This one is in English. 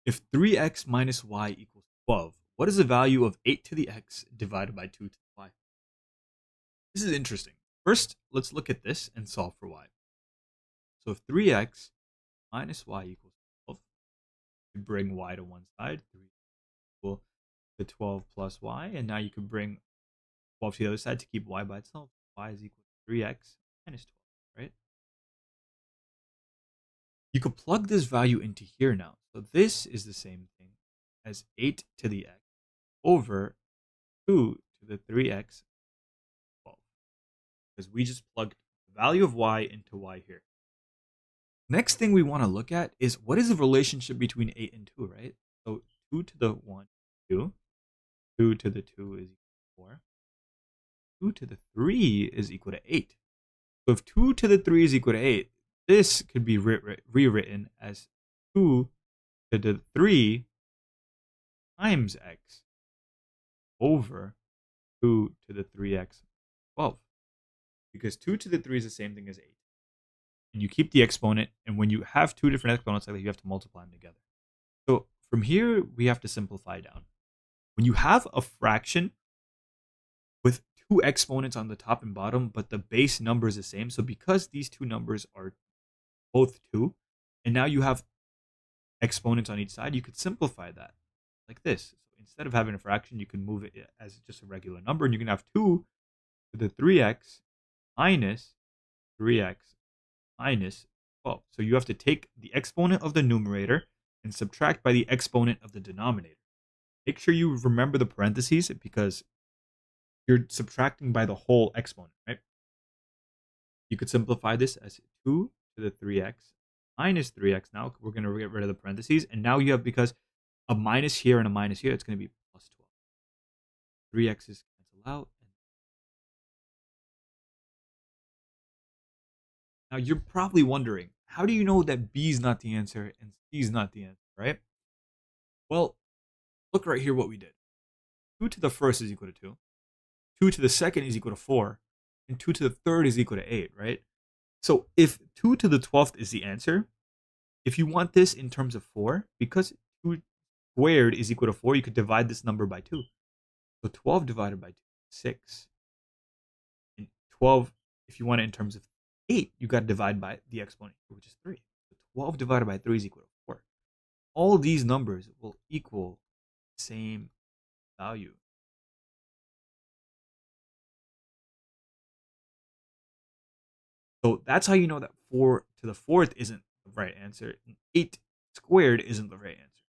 If 3x minus y equals 12, what is the value of 8 to the x divided by 2 to the y? This is interesting. First, let's look at this and solve for y. So if 3x minus y equals 12, you bring y to one side, 3 equal to 12 plus y, and now you can bring 12 to the other side to keep y by itself. Y is equal to 3x minus 12, right? You could plug this value into here now. So this is the same thing as 8 to the x over 2 to the 3x 12. Because we just plugged the value of y into y here. Next thing we want to look at is what is the relationship between 8 and 2, right? So 2 to the 1 is 2. 2 to the 2 is equal to 4. 2 to the 3 is equal to 8. So if 2 to the 3 is equal to 8, this could be rewritten as 2 to the 3 times x over 2 to the 3x 12. Because 2 to the 3 is the same thing as 8. And you keep the exponent, and when you have two different exponents like that, you have to multiply them together. So from here, we have to simplify down. When you have a fraction with two exponents on the top and bottom, but the base number is the same, so because these two numbers are both 2, and now you have exponents on each side, you could simplify that like this. So instead of having a fraction, you can move it as just a regular number, and you can have 2 to the 3x minus 3x minus 12. So you have to take the exponent of the numerator and subtract by the exponent of the denominator. Make sure you remember the parentheses because you're subtracting by the whole exponent, right? You could simplify this as 2 to the 3x minus 3x. Now we're going to get rid of the parentheses. And now you have, because a minus here and a minus here, it's going to be plus 12. 3x's cancel out. Now you're probably wondering, how do you know that B is not the answer and C is not the answer, right? Well, look right here what we did. 2 to the first is equal to 2. 2 to the second is equal to 4. And 2 to the third is equal to 8, right? So if 2 to the 12th is the answer, if you want this in terms of 4, because 2 squared is equal to 4, you could divide this number by 2. So 12 divided by 2 is 6. And 12, if you want it in terms of 8, you got to divide by the exponent, which is 3. So 12 divided by 3 is equal to 4. All these numbers will equal the same value. So that's how you know that 4 to the 4th isn't the right answer, and 8 squared isn't the right answer.